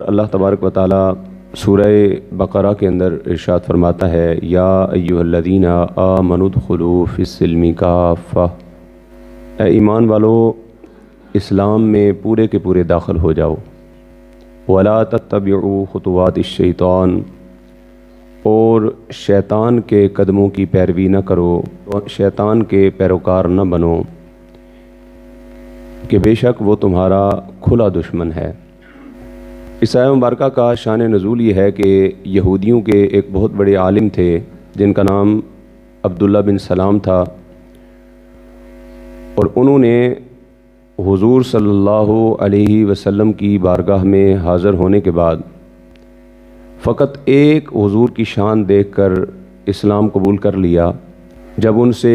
اللہ تبارک و تعالی سورہ بقرہ کے اندر ارشاد فرماتا ہے یا ایھالذین آمنوا ادخلوا فی السلم کافۃ، اے ایمان والو اسلام میں پورے کے پورے داخل ہو جاؤ، ولا تتبعوا خطوات الشیطان، اور شیطان کے قدموں کی پیروی نہ کرو، شیطان کے پیروکار نہ بنو کہ بے شک وہ تمہارا کھلا دشمن ہے۔ اس آیہ مبارکہ کا شان نزول یہ ہے کہ یہودیوں کے ایک بہت بڑے عالم تھے جن کا نام عبداللہ بن سلام تھا، اور انہوں نے حضور صلی اللہ علیہ وسلم کی بارگاہ میں حاضر ہونے کے بعد فقط ایک حضور کی شان دیکھ کر اسلام قبول کر لیا۔ جب ان سے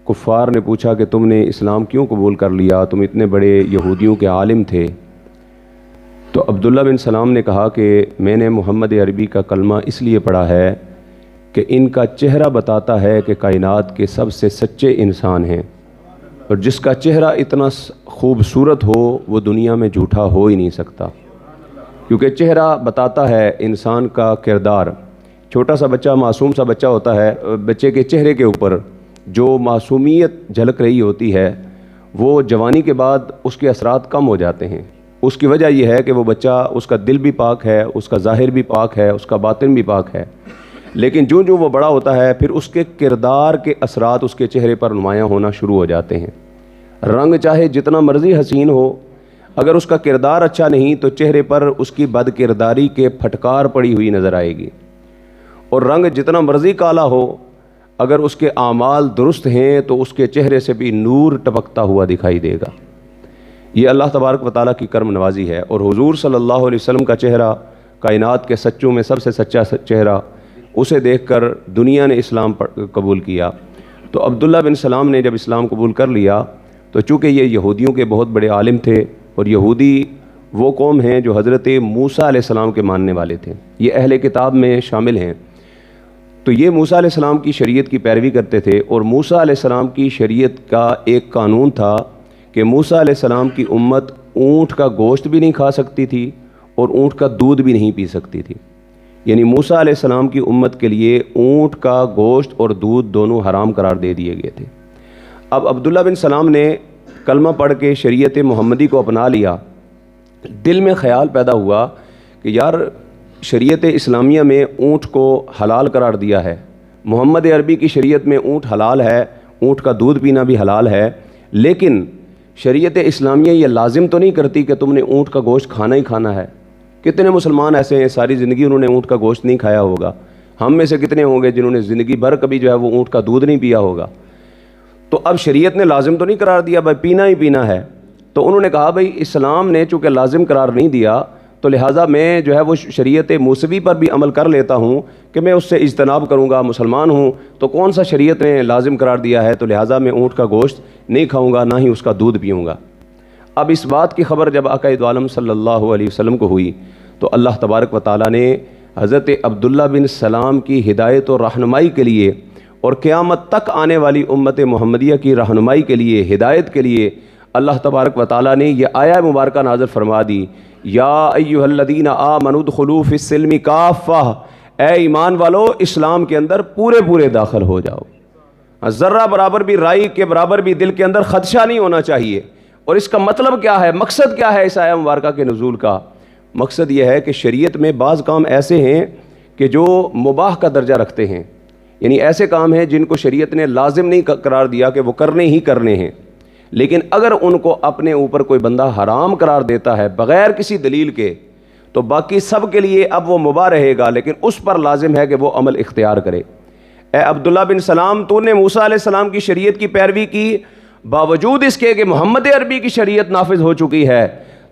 کفار نے پوچھا کہ تم نے اسلام کیوں قبول کر لیا، تم اتنے بڑے یہودیوں کے عالم تھے، تو عبداللہ بن سلام نے کہا کہ میں نے محمد عربی کا کلمہ اس لیے پڑھا ہے کہ ان کا چہرہ بتاتا ہے کہ کائنات کے سب سے سچے انسان ہیں، اور جس کا چہرہ اتنا خوبصورت ہو وہ دنیا میں جھوٹا ہو ہی نہیں سکتا، کیونکہ چہرہ بتاتا ہے انسان کا کردار۔ چھوٹا سا بچہ، معصوم سا بچہ ہوتا ہے، بچے کے چہرے کے اوپر جو معصومیت جھلک رہی ہوتی ہے وہ جوانی کے بعد اس کے اثرات کم ہو جاتے ہیں۔ اس کی وجہ یہ ہے کہ وہ بچہ، اس کا دل بھی پاک ہے، اس کا ظاہر بھی پاک ہے، اس کا باطن بھی پاک ہے، لیکن جو وہ بڑا ہوتا ہے پھر اس کے کردار کے اثرات اس کے چہرے پر نمایاں ہونا شروع ہو جاتے ہیں۔ رنگ چاہے جتنا مرضی حسین ہو، اگر اس کا کردار اچھا نہیں تو چہرے پر اس کی بد کرداری کے پھٹکار پڑی ہوئی نظر آئے گی، اور رنگ جتنا مرضی کالا ہو، اگر اس کے اعمال درست ہیں تو اس کے چہرے سے بھی نور ٹپکتا ہوا دکھائی دے گا۔ یہ اللہ تبارک و تعالیٰ کی کرم نوازی ہے، اور حضور صلی اللہ علیہ وسلم کا چہرہ کائنات کے سچوں میں سب سے سچا چہرہ، اسے دیکھ کر دنیا نے اسلام قبول کیا۔ تو عبداللہ بن سلام نے جب اسلام قبول کر لیا تو چونکہ یہ یہودیوں کے بہت بڑے عالم تھے، اور یہودی وہ قوم ہیں جو حضرت موسیٰ علیہ السلام کے ماننے والے تھے، یہ اہل کتاب میں شامل ہیں، تو یہ موسیٰ علیہ السلام کی شریعت کی پیروی کرتے تھے، اور موسیٰ علیہ السلام کی شریعت کا ایک قانون تھا کہ موسیٰ علیہ السلام کی امت اونٹ کا گوشت بھی نہیں کھا سکتی تھی اور اونٹ کا دودھ بھی نہیں پی سکتی تھی، یعنی موسیٰ علیہ السلام کی امت کے لیے اونٹ کا گوشت اور دودھ دونوں حرام قرار دے دیے گئے تھے۔ اب عبداللہ بن سلام نے کلمہ پڑھ کے شریعت محمدی کو اپنا لیا، دل میں خیال پیدا ہوا کہ یار شریعت اسلامیہ میں اونٹ کو حلال قرار دیا ہے، محمد عربی کی شریعت میں اونٹ حلال ہے، اونٹ کا دودھ پینا بھی حلال ہے، لیکن شریعت اسلامیہ یہ لازم تو نہیں کرتی کہ تم نے اونٹ کا گوشت کھانا ہی کھانا ہے۔ کتنے مسلمان ایسے ہیں ساری زندگی انہوں نے اونٹ کا گوشت نہیں کھایا ہوگا، ہم میں سے کتنے ہوں گے جنہوں نے زندگی بھر کبھی جو ہے وہ اونٹ کا دودھ نہیں پیا ہوگا۔ تو اب شریعت نے لازم تو نہیں قرار دیا بھائی پینا ہی پینا ہے، تو انہوں نے کہا بھائی اسلام نے چونکہ لازم قرار نہیں دیا تو لہٰذا میں جو ہے وہ شریعت موسوی پر بھی عمل کر لیتا ہوں کہ میں اس سے اجتناب کروں گا، مسلمان ہوں تو کون سا شریعت نے لازم قرار دیا ہے، تو لہٰذا میں اونٹ کا گوشت نہیں کھاؤں گا، نہ ہی اس کا دودھ پیوں گا۔ اب اس بات کی خبر جب آقا دو عالم صلی اللہ علیہ وسلم کو ہوئی تو اللہ تبارک و تعالیٰ نے حضرت عبداللہ بن سلام کی ہدایت اور رہنمائی کے لیے اور قیامت تک آنے والی امت محمدیہ کی رہنمائی کے لیے، ہدایت کے لیے اللہ تبارک و تعالیٰ نے یہ آیہ مبارکہ نازل فرما دی، یا ایھا الذین آمنوا ادخلوا فی السلم کافۃ، اے ایمان والو اسلام کے اندر پورے داخل ہو جاؤ۔ ذرہ برابر بھی، رائی کے برابر بھی دل کے اندر خدشہ نہیں ہونا چاہیے۔ اور اس کا مطلب کیا ہے، مقصد کیا ہے اس آیہ مبارکہ کے نزول کا؟ مقصد یہ ہے کہ شریعت میں بعض کام ایسے ہیں کہ جو مباح کا درجہ رکھتے ہیں، یعنی ایسے کام ہیں جن کو شریعت نے لازم نہیں قرار دیا کہ وہ کرنے ہی کرنے ہیں، لیکن اگر ان کو اپنے اوپر کوئی بندہ حرام قرار دیتا ہے بغیر کسی دلیل کے تو باقی سب کے لیے اب وہ مباح رہے گا، لیکن اس پر لازم ہے کہ وہ عمل اختیار کرے۔ اے عبداللہ بن سلام، تو نے موسیٰ علیہ السلام کی شریعت کی پیروی کی باوجود اس کے کہ محمد عربی کی شریعت نافذ ہو چکی ہے،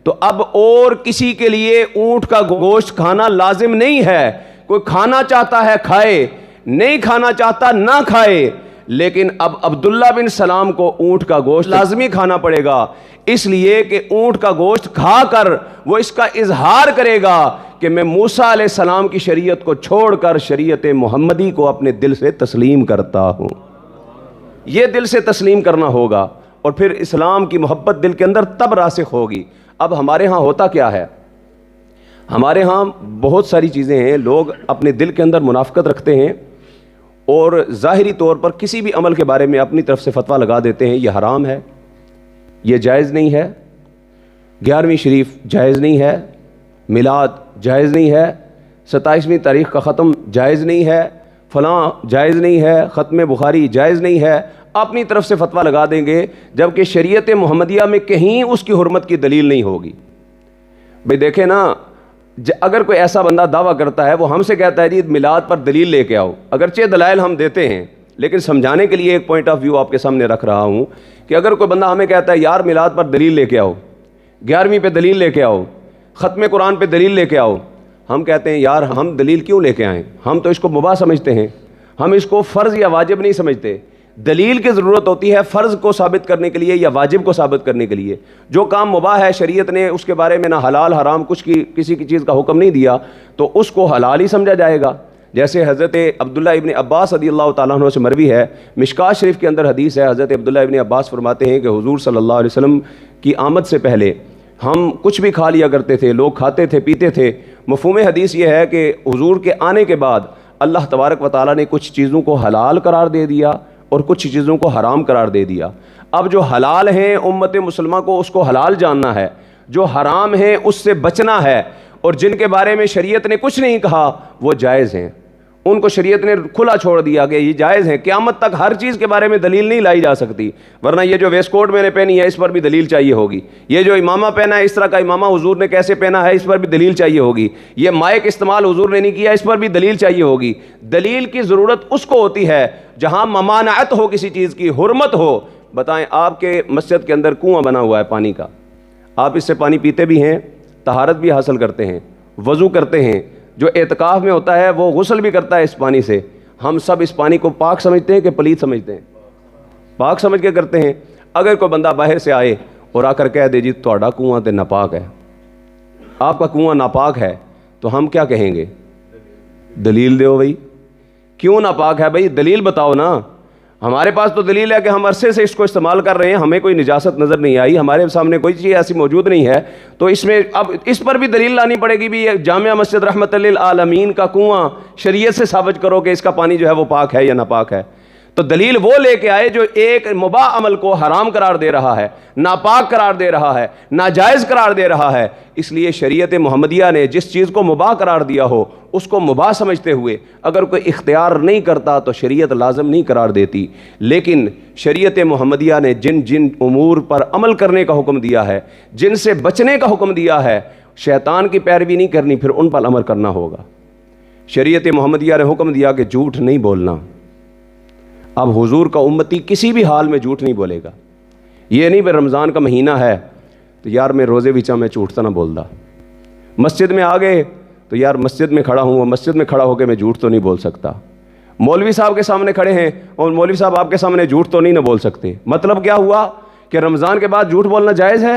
تو اب اور کسی کے لیے اونٹ کا گوشت کھانا لازم نہیں ہے۔ کوئی کھانا چاہتا ہے کھائے، نہیں کھانا چاہتا نہ کھائے، لیکن اب عبداللہ بن سلام کو اونٹ کا گوشت لازمی کھانا پڑے گا، اس لیے کہ اونٹ کا گوشت کھا کر وہ اس کا اظہار کرے گا کہ میں موسیٰ علیہ السلام کی شریعت کو چھوڑ کر شریعت محمدی کو اپنے دل سے تسلیم کرتا ہوں۔ یہ دل سے تسلیم کرنا ہوگا، اور پھر اسلام کی محبت دل کے اندر تب راسخ ہوگی۔ اب ہمارے ہاں ہوتا کیا ہے، ہمارے ہاں بہت ساری چیزیں ہیں، لوگ اپنے دل کے اندر منافقت رکھتے ہیں اور ظاہری طور پر کسی بھی عمل کے بارے میں اپنی طرف سے فتویٰ لگا دیتے ہیں، یہ حرام ہے، یہ جائز نہیں ہے، 11ویں شریف جائز نہیں ہے، میلاد جائز نہیں ہے، 27ویں تاریخ کا ختم جائز نہیں ہے، فلاں جائز نہیں ہے، ختم بخاری جائز نہیں ہے، اپنی طرف سے فتویٰ لگا دیں گے، جبکہ شریعت محمدیہ میں کہیں اس کی حرمت کی دلیل نہیں ہوگی۔ بھئی دیکھیں نا، اگر کوئی ایسا بندہ دعویٰ کرتا ہے، وہ ہم سے کہتا ہے جی میلاد پر دلیل لے کے آؤ، اگرچہ دلائل ہم دیتے ہیں، لیکن سمجھانے کے لیے ایک پوائنٹ آف ویو آپ کے سامنے رکھ رہا ہوں کہ اگر کوئی بندہ ہمیں کہتا ہے یار میلاد پر دلیل لے کے آؤ، 11ویں پہ دلیل لے کے آؤ، ختم قرآن پہ دلیل لے کے آؤ، ہم کہتے ہیں یار ہم دلیل کیوں لے کے آئیں، ہم تو اس کو مباح سمجھتے ہیں، ہم اس کو فرض یا واجب نہیں سمجھتے۔ دلیل کی ضرورت ہوتی ہے فرض کو ثابت کرنے کے لیے یا واجب کو ثابت کرنے کے لیے۔ جو کام مباح ہے، شریعت نے اس کے بارے میں نہ حلال حرام کسی کی چیز کا حکم نہیں دیا، تو اس کو حلال ہی سمجھا جائے گا۔ جیسے حضرت عبداللہ ابن عباس رضی اللہ تعالیٰ عنہ سے مروی ہے، مشکوٰۃ شریف کے اندر حدیث ہے، حضرت عبداللہ ابن عباس فرماتے ہیں کہ حضور صلی اللہ علیہ وسلم کی آمد سے پہلے ہم کچھ بھی کھا لیا کرتے تھے، لوگ کھاتے تھے پیتے تھے۔ مفہوم حدیث یہ ہے کہ حضور کے آنے کے بعد اللہ تبارک و تعالیٰ نے کچھ چیزوں کو حلال قرار دے دیا اور کچھ چیزوں کو حرام قرار دے دیا۔ اب جو حلال ہیں امت مسلمہ کو اس کو حلال جاننا ہے، جو حرام ہیں اس سے بچنا ہے، اور جن کے بارے میں شریعت نے کچھ نہیں کہا وہ جائز ہیں، ان کو شریعت نے کھلا چھوڑ دیا کہ یہ جائز ہیں۔ قیامت تک ہر چیز کے بارے میں دلیل نہیں لائی جا سکتی، ورنہ یہ جو ویسٹ کوٹ میں نے پہنی ہے اس پر بھی دلیل چاہیے ہوگی، یہ جو امامہ پہنا ہے اس طرح کا امامہ حضور نے کیسے پہنا ہے اس پر بھی دلیل چاہیے ہوگی، یہ مائک استعمال حضور نے نہیں کیا اس پر بھی دلیل چاہیے ہوگی۔ دلیل کی ضرورت اس کو ہوتی ہے جہاں ممانعت ہو، کسی چیز کی حرمت ہو۔ بتائیں آپ کے مسجد کے اندر کنواں بنا ہوا ہے پانی کا، آپ اس سے پانی پیتے بھی ہیں، طہارت بھی حاصل کرتے ہیں، وضو کرتے ہیں، جو اعتکاف میں ہوتا ہے وہ غسل بھی کرتا ہے اس پانی سے۔ ہم سب اس پانی کو پاک سمجھتے ہیں کہ پلیت سمجھتے ہیں؟ پاک سمجھ کے کرتے ہیں۔ اگر کوئی بندہ باہر سے آئے اور آ کر کہہ دے جی تہاڈا کنواں تے ناپاک ہے، آپ کا کنواں ناپاک ہے، تو ہم کیا کہیں گے؟ دلیل دیو بھائی، کیوں ناپاک ہے بھائی، دلیل بتاؤ نا۔ ہمارے پاس تو دلیل ہے کہ ہم عرصے سے اس کو استعمال کر رہے ہیں، ہمیں کوئی نجاست نظر نہیں آئی، ہمارے سامنے کوئی چیز ایسی موجود نہیں ہے، تو اس میں اب اس پر بھی دلیل لانی پڑے گی بھی۔ جامع مسجد رحمت للعالمین کا کنواں شریعت سے ثابت کرو کہ اس کا پانی جو ہے وہ پاک ہے یا ناپاک ہے، تو دلیل وہ لے کے آئے جو ایک مباح عمل کو حرام قرار دے رہا ہے، ناپاک قرار دے رہا ہے، ناجائز قرار دے رہا ہے۔ اس لیے شریعت محمدیہ نے جس چیز کو مباح قرار دیا ہو اس کو مباح سمجھتے ہوئے اگر کوئی اختیار نہیں کرتا تو شریعت لازم نہیں قرار دیتی، لیکن شریعت محمدیہ نے جن جن امور پر عمل کرنے کا حکم دیا ہے، جن سے بچنے کا حکم دیا ہے، شیطان کی پیروی نہیں کرنی، پھر ان پر عمل کرنا ہوگا۔ شریعت محمدیہ نے حکم دیا کہ جھوٹ نہیں بولنا، اب حضور کا امتی کسی بھی حال میں جھوٹ نہیں بولے گا۔ یہ نہیں کہ رمضان کا مہینہ ہے تو یار میں روزے وچا میں جھوٹ تو نہ بولدا، مسجد میں آ گئے تو یار مسجد میں کھڑا ہوں، مسجد میں کھڑا ہو کے میں جھوٹ تو نہیں بول سکتا۔ مولوی صاحب کے سامنے کھڑے ہیں اور مولوی صاحب آپ کے سامنے جھوٹ تو نہیں نہ بول سکتے، مطلب کیا ہوا کہ رمضان کے بعد جھوٹ بولنا جائز ہے،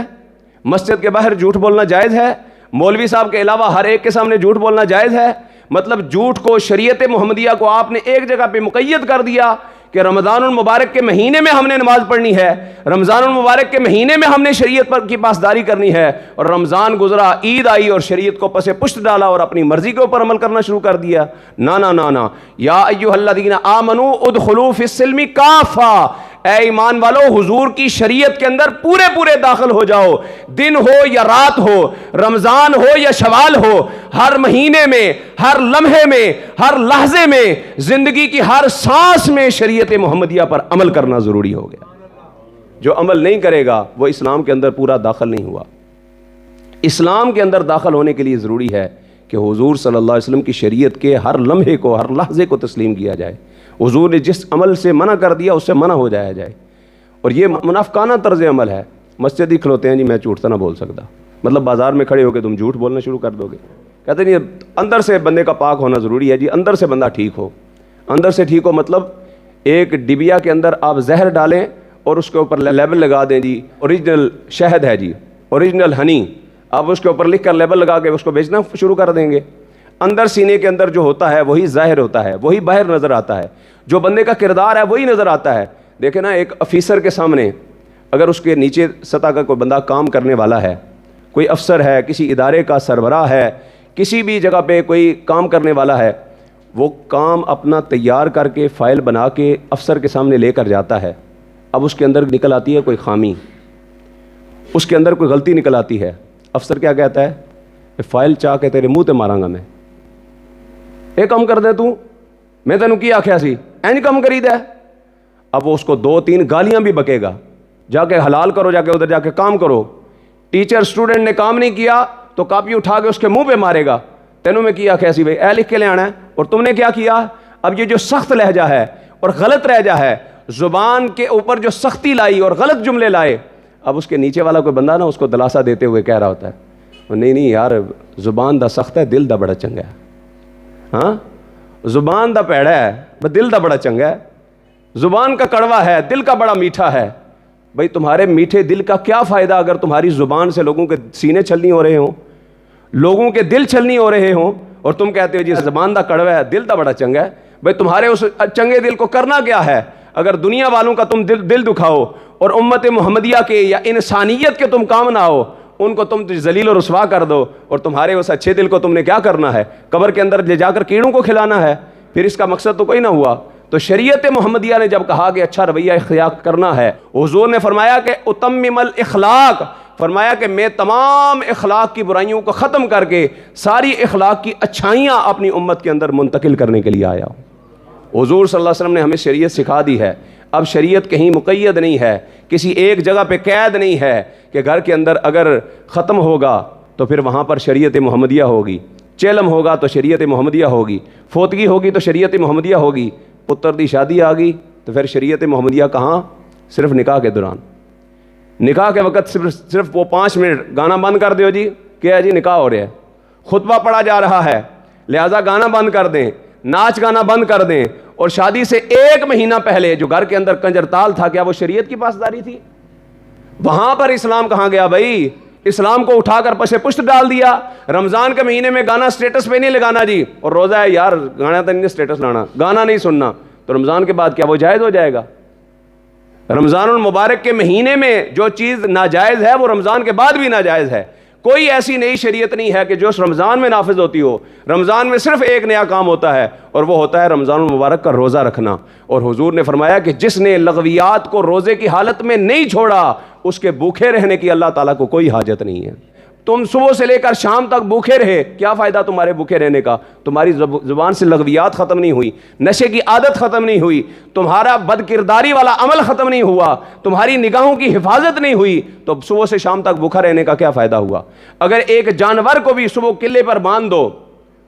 مسجد کے باہر جھوٹ بولنا جائز ہے، مولوی صاحب کے علاوہ ہر ایک کے سامنے جھوٹ بولنا جائز ہے۔ مطلب جھوٹ کو شریعت محمدیہ کو آپ نے ایک جگہ پہ مقید کر دیا کہ رمضان المبارک کے مہینے میں ہم نے نماز پڑھنی ہے، رمضان المبارک کے مہینے میں ہم نے شریعت پر کی پاسداری کرنی ہے، اور رمضان گزرا، عید آئی اور شریعت کو پس پشت ڈالا اور اپنی مرضی کے اوپر عمل کرنا شروع کر دیا۔ نا نا نا نا، یا ایھا الذین آمنوا ادخلوا فی السلم کافہ، اے ایمان والو حضور کی شریعت کے اندر پورے پورے داخل ہو جاؤ، دن ہو یا رات ہو، رمضان ہو یا شوال ہو، ہر مہینے میں، ہر لمحے میں، ہر لحظے میں، زندگی کی ہر سانس میں شریعت محمدیہ پر عمل کرنا ضروری ہو گیا۔ جو عمل نہیں کرے گا وہ اسلام کے اندر پورا داخل نہیں ہوا۔ اسلام کے اندر داخل ہونے کے لیے ضروری ہے کہ حضور صلی اللہ علیہ وسلم کی شریعت کے ہر لمحے کو، ہر لحظے کو تسلیم کیا جائے، حضور نے جس عمل سے منع کر دیا اس سے منع ہو جایا جائے۔ اور یہ منافقانہ طرز عمل ہے، مسجد ہی کھلوتے ہیں جی میں جھوٹ تو نہ بول سکتا، مطلب بازار میں کھڑے ہو کے تم جھوٹ بولنا شروع کر دو گے، کہتے نہیں اندر سے بندے کا پاک ہونا ضروری ہے جی، اندر سے بندہ ٹھیک ہو، اندر سے ٹھیک ہو مطلب ایک ڈبیا کے اندر آپ زہر ڈالیں اور اس کے اوپر لیبل لگا دیں جی اوریجنل شہد ہے جی، اوریجنل ہنی، آپ اس کے اوپر لکھ کر لیبل لگا کے اس کو بیچنا شروع کر دیں گے۔ اندر سینے کے اندر جو ہوتا ہے وہی ظاہر ہوتا ہے، وہی باہر نظر آتا ہے، جو بندے کا کردار ہے وہی نظر آتا ہے۔ دیکھیں نا، ایک افیسر کے سامنے اگر اس کے نیچے سطح کا کوئی بندہ کام کرنے والا ہے، کوئی افسر ہے، کسی ادارے کا سربراہ ہے، کسی بھی جگہ پہ کوئی کام کرنے والا ہے، وہ کام اپنا تیار کر کے فائل بنا کے افسر کے سامنے لے کر جاتا ہے. اب اس کے اندر نکل آتی ہے کوئی خامی، اس کے اندر کوئی غلطی نکل آتی ہے. افسر کیا کہتا ہے؟ فائل چاہ کے تیرے منہ تے ماراں گا میں. ایک کام کر دے تو، میں تینوں کی آکھیا سی اینج کام کری دے. اب وہ اس کو 2-3 گالیاں بھی بکے گا، جا کے حلال کرو، جا کے ادھر جا کے کام کرو. ٹیچر اسٹوڈنٹ نے کام نہیں کیا تو کاپی اٹھا کے اس کے منہ پہ مارے گا، تینوں میں کیا کیسی بھائی اے لکھ کے لے آنا ہے، اور تم نے کیا کیا. اب یہ جو سخت لہجہ ہے اور غلط لہجہ ہے، زبان کے اوپر جو سختی لائی اور غلط جملے لائے، اب اس کے نیچے والا کوئی بندہ نا اس کو دلاسا دیتے ہوئے کہہ رہا ہوتا ہے نہیں نہیں یار، زبان دا سخت ہے، دل دا بڑا چنگا ہے. ہاں، زبان دا پیڑا ہے، دل دا بڑا چنگا ہے. زبان کا کڑوا ہے، دل کا بڑا میٹھا ہے. بھائی تمہارے میٹھے دل کا کیا فائدہ اگر تمہاری زبان سے لوگوں کے سینے چھلنی ہو رہے ہوں، لوگوں کے دل چھلنی ہو رہے ہوں، اور تم کہتے ہو جی زبان دا کڑوا ہے، دل دا بڑا چنگا ہے. بھائی تمہارے اس چنگے دل کو کرنا کیا ہے اگر دنیا والوں کا تم دل دکھاؤ اور امت محمدیہ کے یا انسانیت کے تم کام نہ ہو، ان کو تم ذلیل و رسوا کر دو، اور تمہارے اس اچھے دل کو تم نے کیا کرنا ہے؟ قبر کے اندر لے جا کر کیڑوں کو کھلانا ہے. پھر اس کا مقصد تو کوئی نہ ہوا. تو شریعت محمدیہ نے جب کہا کہ اچھا رویہ اختیار کرنا ہے، حضور نے فرمایا کہ اتمم الاخلاق، فرمایا کہ میں تمام اخلاق کی برائیوں کو ختم کر کے ساری اخلاق کی اچھائیاں اپنی امت کے اندر منتقل کرنے کے لیے آیا ہوں. حضور صلی اللہ علیہ وسلم نے ہمیں شریعت سکھا دی ہے. اب شریعت کہیں مقید نہیں ہے، کسی ایک جگہ پہ قید نہیں ہے کہ گھر کے اندر اگر ختم ہوگا تو پھر وہاں پر شریعت محمدیہ ہوگی، چیلم ہوگا تو شریعت محمدیہ ہوگی، فوتگی ہوگی تو شریعت محمدیہ ہوگی، پتر دی شادی آ گئی تو پھر شریعت محمدیہ کہاں؟ صرف نکاح کے دوران. نکاح کے وقت صرف وہ 5 منٹ گانا بند کر دیو جی، کیا ہے جی نکاح ہو رہا ہے، خطبہ پڑھا جا رہا ہے، لہٰذا گانا بند کر دیں، ناچ گانا بند کر دیں. اور شادی سے 1 مہینہ پہلے جو گھر کے اندر کنجر تال تھا، کیا وہ شریعت کی پاسداری تھی؟ وہاں پر اسلام کہاں گیا بھائی؟ اسلام کو اٹھا کر پسے پشت ڈال دیا. رمضان کے مہینے میں گانا سٹیٹس پہ نہیں لگانا جی، اور روزہ ہے یار گانا تو نہیں سٹیٹس لانا، گانا نہیں سننا. تو رمضان کے بعد کیا وہ جائز ہو جائے گا؟ رمضان المبارک کے مہینے میں جو چیز ناجائز ہے وہ رمضان کے بعد بھی ناجائز ہے. کوئی ایسی نئی شریعت نہیں ہے کہ جو اس رمضان میں نافذ ہوتی ہو. رمضان میں صرف ایک نیا کام ہوتا ہے، اور وہ ہوتا ہے رمضان المبارک کا روزہ رکھنا. اور حضور نے فرمایا کہ جس نے لغویات کو روزے کی حالت میں نہیں چھوڑا، اس کے بھوکے رہنے کی اللہ تعالیٰ کو کوئی حاجت نہیں ہے. تم صبح سے لے کر شام تک بھوکے رہے، کیا فائدہ تمہارے بھوکے رہنے کا؟ تمہاری زبان سے لغویات ختم نہیں ہوئی، نشے کی عادت ختم نہیں ہوئی، تمہارا بد کرداری والا عمل ختم نہیں ہوا، تمہاری نگاہوں کی حفاظت نہیں ہوئی، تو صبح سے شام تک بھوکا رہنے کا کیا فائدہ ہوا؟ اگر ایک جانور کو بھی صبح قلعے پر باندھ دو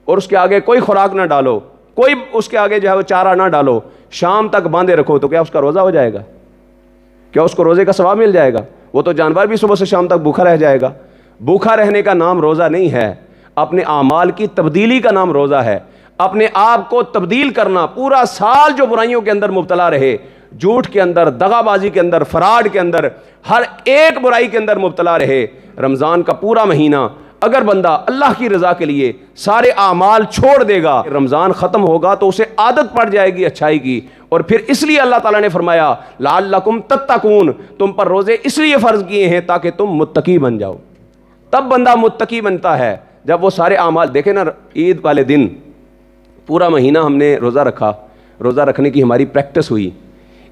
اور اس کے آگے کوئی خوراک نہ ڈالو، کوئی اس کے آگے جو ہے وہ چارہ نہ ڈالو، شام تک باندھے رکھو، تو کیا اس کا روزہ ہو جائے گا؟ کیا اس کو روزے کا ثواب مل جائے گا؟ وہ تو جانور بھی صبح سے شام تک بھوکا رہ جائے گا. بھوکا رہنے کا نام روزہ نہیں ہے، اپنے اعمال کی تبدیلی کا نام روزہ ہے. اپنے آپ کو تبدیل کرنا، پورا سال جو برائیوں کے اندر مبتلا رہے، جھوٹ کے اندر، دغا بازی کے اندر، فراڈ کے اندر، ہر ایک برائی کے اندر مبتلا رہے، رمضان کا پورا مہینہ اگر بندہ اللہ کی رضا کے لیے سارے اعمال چھوڑ دے گا، رمضان ختم ہوگا تو اسے عادت پڑ جائے گی اچھائی کی. اور پھر اس لیے اللہ تعالیٰ نے فرمایا لعلکم تتقون، تم پر روزے اس لیے فرض کیے ہیں تاکہ تم متقی بن جاؤ. تب بندہ متقی بنتا ہے جب وہ سارے اعمال دیکھیں نا. عید والے دن پورا مہینہ ہم نے روزہ رکھا، روزہ رکھنے کی ہماری پریکٹس ہوئی.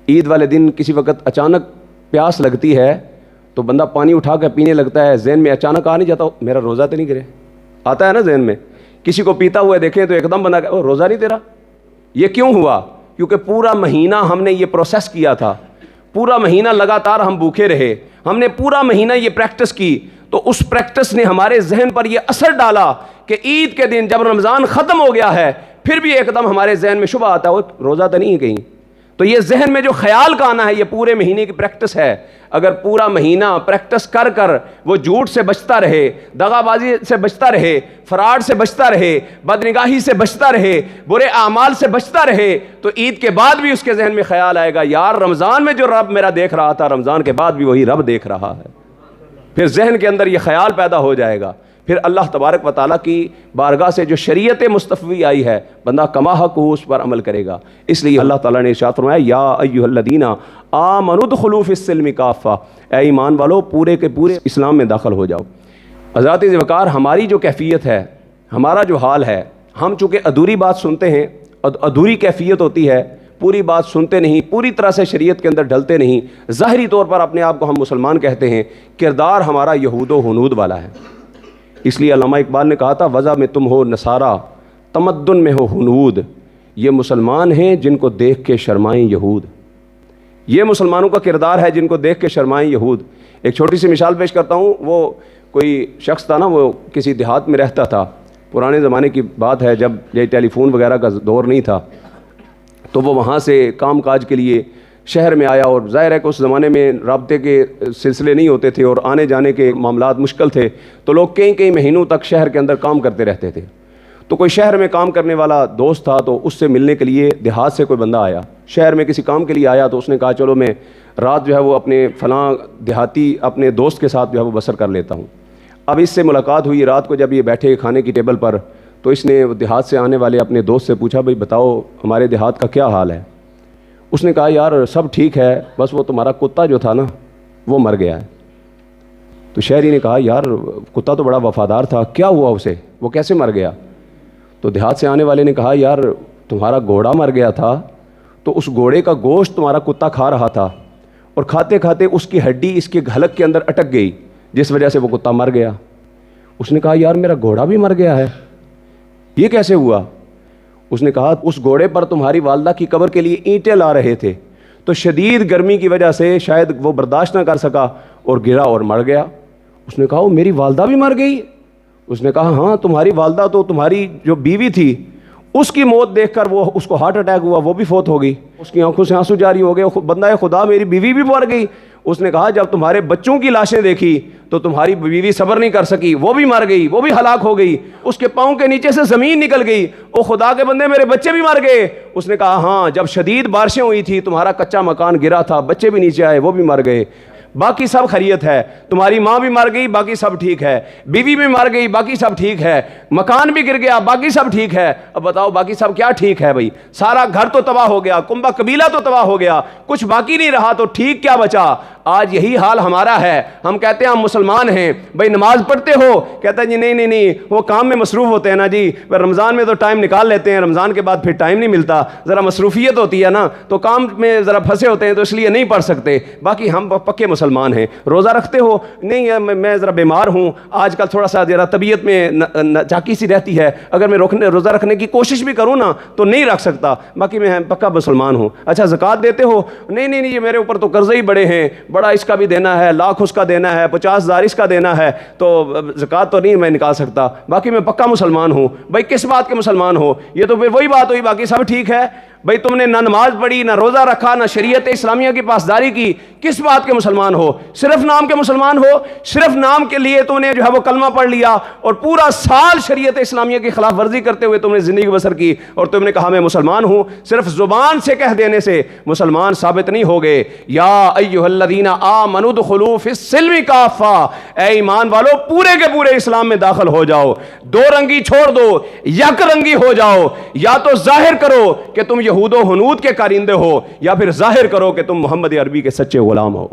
عید والے دن کسی وقت اچانک پیاس لگتی ہے تو بندہ پانی اٹھا کے پینے لگتا ہے، ذہن میں اچانک آ نہیں جاتا میرا روزہ تو نہیں گرے، آتا ہے نا ذہن میں. کسی کو پیتا ہوا دیکھیں تو ایک دم بندہ کہ روزہ نہیں تیرا. یہ کیوں ہوا؟ کیونکہ پورا مہینہ ہم نے یہ پروسیس کیا تھا، پورا مہینہ لگاتار ہم بھوکے رہے، ہم نے پورا مہینہ یہ پریکٹس کی. تو اس پریکٹس نے ہمارے ذہن پر یہ اثر ڈالا کہ عید کے دن جب رمضان ختم ہو گیا ہے پھر بھی ایک دم ہمارے ذہن میں شبہ آتا ہے وہ روزہ تو نہیں ہے کہیں. تو یہ ذہن میں جو خیال کا آنا ہے یہ پورے مہینے کی پریکٹس ہے. اگر پورا مہینہ پریکٹس کر کر وہ جھوٹ سے بچتا رہے، دغا بازی سے بچتا رہے، فراڈ سے بچتا رہے، بدنگاہی سے بچتا رہے، برے اعمال سے بچتا رہے، تو عید کے بعد بھی اس کے ذہن میں خیال آئے گا یار رمضان میں جو رب میرا دیکھ رہا تھا رمضان کے بعد بھی وہی رب دیکھ رہا ہے. پھر ذہن کے اندر یہ خیال پیدا ہو جائے گا. پھر اللہ تبارک و تعالیٰ کی بارگاہ سے جو شریعت مصطفی آئی ہے بندہ کما حق ہو اس پر عمل کرے گا. اس لیے اللہ تعالیٰ نے ارشاد فرمایا یا ایھا الذین آمنوا ادخلوا فی السلم کافہ، اے ایمان والو پورے کے پورے اسلام میں داخل ہو جاؤ. حضرات ذوالفقار، ہماری جو کیفیت ہے، ہمارا جو حال ہے، ہم چونکہ ادھوری بات سنتے ہیں، ادھوری کیفیت ہوتی ہے، پوری بات سنتے نہیں، پوری طرح سے شریعت کے اندر ڈھلتے نہیں، ظاہری طور پر اپنے آپ کو ہم مسلمان کہتے ہیں، کردار ہمارا یہود و ہنود والا ہے۔ اس لیے علامہ اقبال نے کہا تھا وضع میں تم ہو نصارہ، تمدن میں ہو ہنود، یہ مسلمان ہیں جن کو دیکھ کے شرمائیں یہود۔ یہ مسلمانوں کا کردار ہے جن کو دیکھ کے شرمائیں یہود۔ ایک چھوٹی سی مثال پیش کرتا ہوں، وہ کوئی شخص تھا نا، وہ کسی دیہات میں رہتا تھا، پرانے زمانے کی بات ہے جب یہ ٹیلی فون وغیرہ کا دور نہیں تھا، تو وہ وہاں سے کام کاج کے لیے شہر میں آیا، اور ظاہر ہے کہ اس زمانے میں رابطے کے سلسلے نہیں ہوتے تھے اور آنے جانے کے معاملات مشکل تھے، تو لوگ کئی مہینوں تک شہر کے اندر کام کرتے رہتے تھے۔ تو کوئی شہر میں کام کرنے والا دوست تھا، تو اس سے ملنے کے لیے دیہات سے کوئی بندہ آیا، شہر میں کسی کام کے لیے آیا، تو اس نے کہا چلو میں رات جو ہے وہ اپنے فلاں دیہاتی اپنے دوست کے ساتھ جو ہے وہ بسر کر لیتا ہوں۔ اب اس سے ملاقات ہوئی رات کو، جب یہ بیٹھے کھانے کی ٹیبل پر، تو اس نے دیہات سے آنے والے اپنے دوست سے پوچھا بھائی بتاؤ ہمارے دیہات کا کیا حال ہے؟ اس نے کہا یار سب ٹھیک ہے، بس وہ تمہارا کتا جو تھا نا وہ مر گیا ہے۔ تو شہری نے کہا یار کتا تو بڑا وفادار تھا، کیا ہوا اسے، وہ کیسے مر گیا؟ تو دیہات سے آنے والے نے کہا یار تمہارا گھوڑا مر گیا تھا، تو اس گھوڑے کا گوشت تمہارا کتا کھا رہا تھا، اور کھاتے کھاتے اس کی ہڈی اس کے حلق کے اندر اٹک گئی، جس وجہ سے وہ کتا مر گیا۔ اس نے کہا یار میرا گھوڑا بھی مر گیا ہے، یہ کیسے ہوا؟ اس نے کہا اس گھوڑے پر تمہاری والدہ کی قبر کے لیے اینٹیں لا رہے تھے، تو شدید گرمی کی وجہ سے شاید وہ برداشت نہ کر سکا اور گرا اور مر گیا۔ اس نے کہا وہ میری والدہ بھی مر گئی؟ اس نے کہا ہاں تمہاری والدہ تو تمہاری جو بیوی تھی اس کی موت دیکھ کر وہ اس کو ہارٹ اٹیک ہوا، وہ بھی فوت ہو گئی، اس کی آنکھوں سے آنسو جاری ہو گئے، بندہ خدا میری بیوی بھی مر گئی۔ اس نے کہا جب تمہارے بچوں کی لاشیں دیکھی تو تمہاری بیوی صبر نہیں کر سکی، وہ بھی مر گئی، وہ بھی ہلاک ہو گئی، اس کے پاؤں کے نیچے سے زمین نکل گئی، او خدا کے بندے میرے بچے بھی مر گئے۔ اس نے کہا ہاں جب شدید بارشیں ہوئی تھی تمہارا کچا مکان گرا تھا، بچے بھی نیچے آئے، وہ بھی مر گئے، باقی سب خیریت ہے، تمہاری ماں بھی مر گئی باقی سب ٹھیک ہے، بیوی بھی مر گئی باقی سب ٹھیک ہے، مکان بھی گر گیا باقی سب ٹھیک ہے۔ اب بتاؤ باقی سب کیا ٹھیک ہے بھائی؟ سارا گھر تو تباہ ہو گیا، کنبہ قبیلہ تو تباہ ہو گیا، کچھ باقی نہیں رہا، تو ٹھیک کیا بچا؟ آج یہی حال ہمارا ہے، ہم کہتے ہیں ہم مسلمان ہیں، بھائی نماز پڑھتے ہو؟ کہتا ہے جی نہیں وہ کام میں مصروف ہوتے ہیں نا جی، رمضان میں تو ٹائم نکال لیتے ہیں، رمضان کے بعد پھر ٹائم نہیں ملتا، ذرا مصروفیت ہوتی ہے نا، تو کام میں ذرا پھنسے ہوتے ہیں تو اس لیے نہیں پڑھ سکتے، باقی ہم پکے مسلمان ہیں۔ روزہ رکھتے ہو؟ نہیں میں ذرا بیمار ہوں، آج کل تھوڑا سا ذرا طبیعت میں چاکی سی رہتی ہے، اگر میں روزہ رکھنے کی کوشش بھی کروں نا تو نہیں رکھ سکتا، باقی میں پکا مسلمان ہوں۔ اچھا زکوٰۃ دیتے ہو؟ نہیں یہ میرے اوپر تو قرضے ہی بڑے ہیں، بڑا اس کا بھی دینا ہے، لاکھ اس کا دینا ہے، 50,000 اس کا دینا ہے، تو زکوٰۃ تو نہیں میں نکال سکتا، باقی میں پکا مسلمان ہوں۔ بھائی کس بات کے مسلمان ہو؟ یہ تو پھر وہی بات ہوئی باقی سب ٹھیک ہے۔ بھائی تم نے نہ نماز پڑھی، نہ روزہ رکھا، نہ شریعت اسلامیہ کی پاسداری کی، کس بات کے مسلمان ہو؟ صرف نام کے مسلمان ہو، صرف نام کے لیے تم نے جو ہے وہ کلمہ پڑھ لیا اور پورا سال شریعت اسلامیہ کی خلاف ورزی کرتے ہوئے تم نے زندگی بسر کی اور تم نے کہا میں مسلمان ہوں۔ صرف زبان سے کہہ دینے سے مسلمان ثابت نہیں ہو گئے۔ یا ایھا الذین آمنوا ادخلوا فی السلم کافہ، اے ایمان والو پورے کے پورے اسلام میں داخل ہو جاؤ، دو رنگی چھوڑ دو، یک رنگی ہو جاؤ، یا تو ظاہر کرو کہ تم یہود و ہنود کے کارندے ہو، یا پھر ظاہر کرو کہ تم محمد عربی کے سچے غلام ہو۔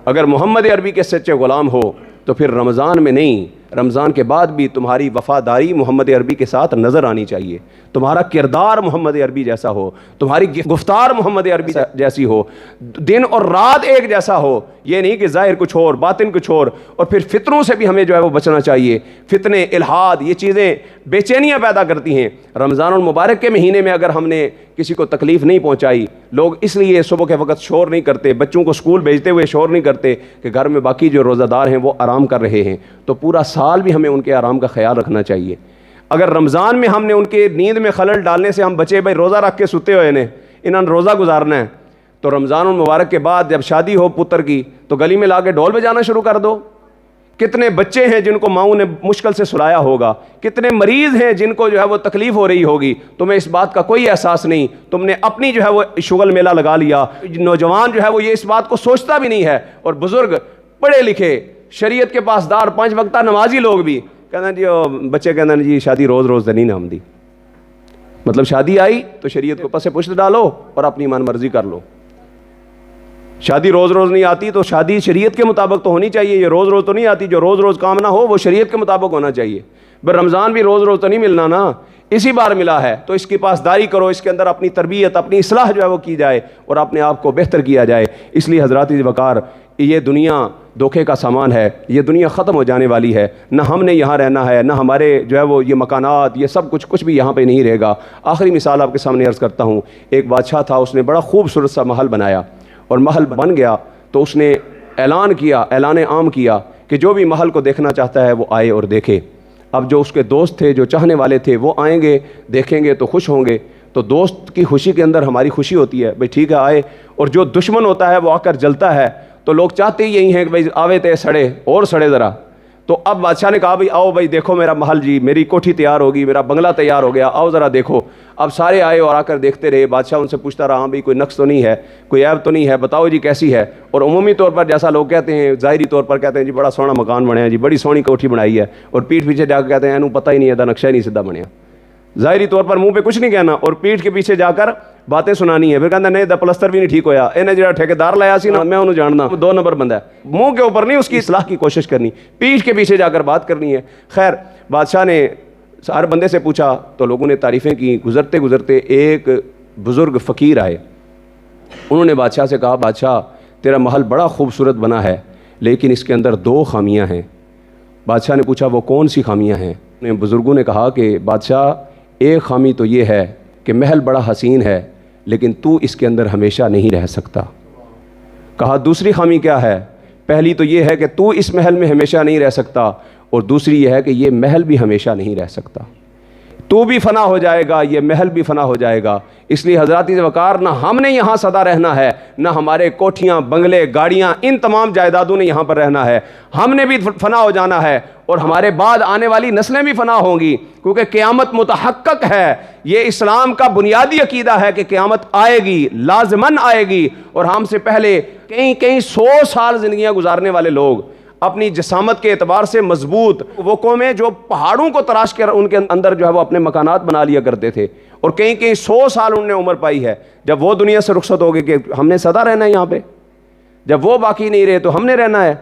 اگر محمد عربی کے سچے غلام ہو تو پھر رمضان میں نہیں، رمضان کے بعد بھی تمہاری وفاداری محمد عربی کے ساتھ نظر آنی چاہیے، تمہارا کردار محمد عربی جیسا ہو، تمہاری گفتار محمد عربی جیسی ہو، دن اور رات ایک جیسا ہو، یہ نہیں کہ ظاہر کچھ اور باطن کچھ اور پھر فتنوں سے بھی ہمیں جو ہے وہ بچنا چاہیے۔ فتنے، الحاد، یہ چیزیں بے چینیاں پیدا کرتی ہیں۔ رمضان المبارک کے مہینے میں اگر ہم نے کسی کو تکلیف نہیں پہنچائی، لوگ اس لیے صبح کے وقت شور نہیں کرتے، بچوں کو اسکول بھیجتے ہوئے شور نہیں کرتے کہ گھر میں باقی جو روزہ دار ہیں وہ آرام کر رہے ہیں، تو پورا سال بھی ہمیں ان کے آرام کا خیال رکھنا چاہیے۔ اگر رمضان میں ہم نے ان کے نیند میں خلل ڈالنے سے ہم بچے، بھائی روزہ رکھ کے ستے ہوئے نے انہوں نے روزہ گزارنا ہے، تو رمضان المبارک کے بعد جب شادی ہو پتر کی تو گلی میں لا کے ڈھول بجانا شروع کر دو۔ کتنے بچے ہیں جن کو ماؤں نے مشکل سے سلایا ہوگا، کتنے مریض ہیں جن کو جو ہے وہ تکلیف ہو رہی ہوگی، تمہیں اس بات کا کوئی احساس نہیں، تم نے اپنی جو ہے وہ شغل میلہ لگا لیا۔ نوجوان جو ہے وہ یہ اس بات کو سوچتا بھی نہیں ہے، اور بزرگ پڑھے لکھے شریعت کے پاسدار 5 وقتہ نمازی لوگ بھی کہتے ہیں جی بچے کہتے ہیں جی شادی روز روز نہیں نام دی، مطلب شادی آئی تو شریعت کو پس پشت ڈالو اور اپنی من مرضی کر لو۔ شادی روز روز نہیں آتی تو شادی شریعت کے مطابق تو ہونی چاہیے، یہ روز روز تو نہیں آتی، جو روز روز کام نہ ہو وہ شریعت کے مطابق ہونا چاہیے۔ رمضان بھی روز روز تو نہیں ملنا نا، اسی بار ملا ہے تو اس کی پاسداری کرو، اس کے اندر اپنی تربیت، اپنی اصلاح جو ہے وہ کی جائے اور اپنے آپ کو بہتر کیا جائے۔ اس لیے حضرات وقار، یہ دنیا دھوکے کا سامان ہے، یہ دنیا ختم ہو جانے والی ہے، نہ ہم نے یہاں رہنا ہے، نہ ہمارے جو ہے وہ یہ مکانات، یہ سب کچھ بھی یہاں پہ نہیں رہے گا۔ آخری مثال آپ کے سامنے عرض کرتا ہوں۔ ایک بادشاہ تھا، اس نے بڑا خوبصورت سا محل بنایا، اور محل بن گیا تو اس نے اعلان عام کیا کہ جو بھی محل کو دیکھنا چاہتا ہے وہ آئے اور دیکھے۔ اب جو اس کے دوست تھے، جو چاہنے والے تھے، وہ آئیں گے، دیکھیں گے تو خوش ہوں گے، تو دوست کی خوشی کے اندر ہماری خوشی ہوتی ہے، بھئی ٹھیک ہے آئے۔ اور جو دشمن ہوتا ہے وہ آ کر جلتا ہے، تو لوگ چاہتے ہی یہی ہیں کہ بھئی آوے تے سڑے اور سڑے ذرا۔ تو اب بادشاہ نے کہا بھئی آؤ بھئی دیکھو میرا محل، جی میری کوٹھی تیار ہوگی، میرا بنگلہ تیار ہو گیا، آؤ ذرا دیکھو۔ اب سارے آئے اور آ کر دیکھتے رہے۔ بادشاہ ان سے پوچھتا رہا، ہاں بھئی کوئی نقص تو نہیں ہے، کوئی عیب تو نہیں ہے، بتاؤ جی کیسی ہے۔ اور عمومی طور پر جیسا لوگ کہتے ہیں، ظاہری طور پر کہتے ہیں جی بڑا سونا مکان بنیا جی، بڑی سونی کوٹھی بنائی ہے، اور پیٹھ پیچھے جا کے کہتے ہیں اینوں پتہ ہی نہیں ہے، نقشہ ہی نہیں سیدھا بنیا۔ ظاہری طور پر منہ پہ کچھ نہیں کہنا اور پیٹھ کے پیچھے جا کر باتیں سنانی ہے۔ پھر کہتا نہیں دا پلستر بھی نہیں ٹھیک ہویا، انہیں جڑا ٹھیکیدار لایا سی نا میں انہوں جاننا، دو نمبر بندہ ہے۔ منہ کے اوپر نہیں اس کی اصلاح کی کوشش کرنی، پیٹھ کے پیچھے جا کر بات کرنی ہے۔ خیر بادشاہ نے ہر بندے سے پوچھا تو لوگوں نے تعریفیں کی۔ گزرتے گزرتے ایک بزرگ فقیر آئے، انہوں نے بادشاہ سے کہا بادشاہ تیرا محل بڑا خوبصورت بنا ہے لیکن اس کے اندر دو خامیاں ہیں۔ بادشاہ نے پوچھا وہ کون سی خامیاں ہیں؟ بزرگوں نے کہا کہ بادشاہ ایک خامی تو یہ ہے کہ محل بڑا حسین ہے لیکن تو اس کے اندر ہمیشہ نہیں رہ سکتا۔ کہا دوسری خامی کیا ہے؟ پہلی تو یہ ہے کہ تو اس محل میں ہمیشہ نہیں رہ سکتا، اور دوسری یہ ہے کہ یہ محل بھی ہمیشہ نہیں رہ سکتا، تو بھی فنا ہو جائے گا، یہ محل بھی فنا ہو جائے گا۔ اس لیے حضرات وقار، نہ ہم نے یہاں سدا رہنا ہے، نہ ہمارے کوٹھیاں، بنگلے، گاڑیاں، ان تمام جائیدادوں نے یہاں پر رہنا ہے، ہم نے بھی فنا ہو جانا ہے، اور ہمارے بعد آنے والی نسلیں بھی فنا ہوں گی، کیونکہ قیامت متحقق ہے۔ یہ اسلام کا بنیادی عقیدہ ہے کہ قیامت آئے گی، لازماً آئے گی، اور ہم سے پہلے کئی 100 سال زندگیاں گزارنے والے لوگ اپنی جسامت کے اعتبار سے مضبوط، وہ قومیں جو پہاڑوں کو تراش کر ان کے اندر جو ہے وہ اپنے مکانات بنا لیا کرتے تھے، اور کئی 100 سال انہوں نے عمر پائی ہے۔ جب وہ دنیا سے رخصت ہو گئے کہ ہم نے سدا رہنا ہے یہاں پہ، جب وہ باقی نہیں رہے تو ہم نے رہنا ہے؟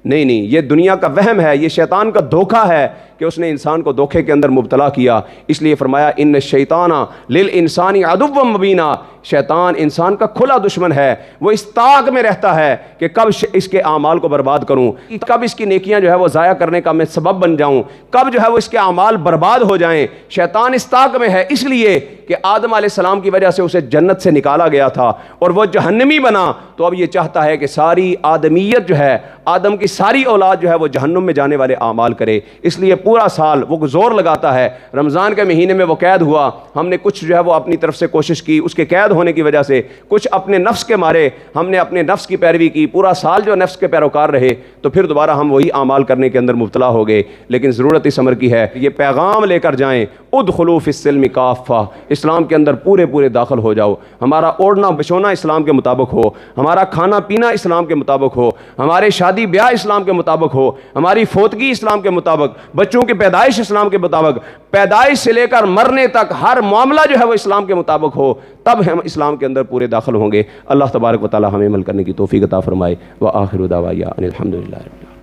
نہیں، یہ دنیا کا وہم ہے، یہ شیطان کا دھوکہ ہے کہ اس نے انسان کو دھوکے کے اندر مبتلا کیا۔ اس لیے فرمایا ان الشیطان للانسان عدو مبین، شیطان انسان کا کھلا دشمن ہے، وہ اس طاق میں رہتا ہے کہ کب اس کے اعمال کو برباد کروں، کب اس کی نیکیاں جو ہے وہ ضائع کرنے کا میں سبب بن جاؤں، کب جو ہے وہ اس کے اعمال برباد ہو جائیں۔ شیطان اس طاق میں ہے اس لیے کہ آدم علیہ السلام کی وجہ سے اسے جنت سے نکالا گیا تھا اور وہ جہنمی بنا، تو اب یہ چاہتا ہے کہ ساری آدمیت جو ہے، آدم کی ساری اولاد جو ہے وہ جہنم میں جانے والے اعمال کرے۔ اس لیے پورا سال وہ زور لگاتا ہے۔ رمضان کے مہینے میں وہ قید ہوا، ہم نے کچھ جو ہے وہ اپنی طرف سے کوشش کی، اس کے قید ہونے کی وجہ سے کچھ اپنے نفس کے مارے ہم نے اپنے نفس کی پیروی کی، پورا سال جو نفس کے پیروکار رہے، تو پھر دوبارہ ہم وہی اعمال کرنے کے اندر مبتلا ہو گئے۔ لیکن ضرورت اس امر کی ہے کہ یہ پیغام لے کر جائیں، ادخلوا فی السلم کافہ، اسلام کے اندر پورے داخل ہو جاؤ، ہمارا اوڑھنا بچھونا اسلام کے مطابق ہو، ہمارا کھانا پینا اسلام کے مطابق ہو، ہمارے شادی بیاہ اسلام کے مطابق ہو، ہماری فوتگی اسلام کے مطابق، بچوں کی پیدائش اسلام کے مطابق، پیدائش سے لے کر مرنے تک ہر معاملہ جو ہے وہ اسلام کے مطابق ہو، تب ہم اسلام کے اندر پورے داخل ہوں گے۔ اللہ تبارک و تعالی ہمیں عمل کرنے کی توفیق عطا فرمائے۔ وآخر دعوانا ان الحمد للہ۔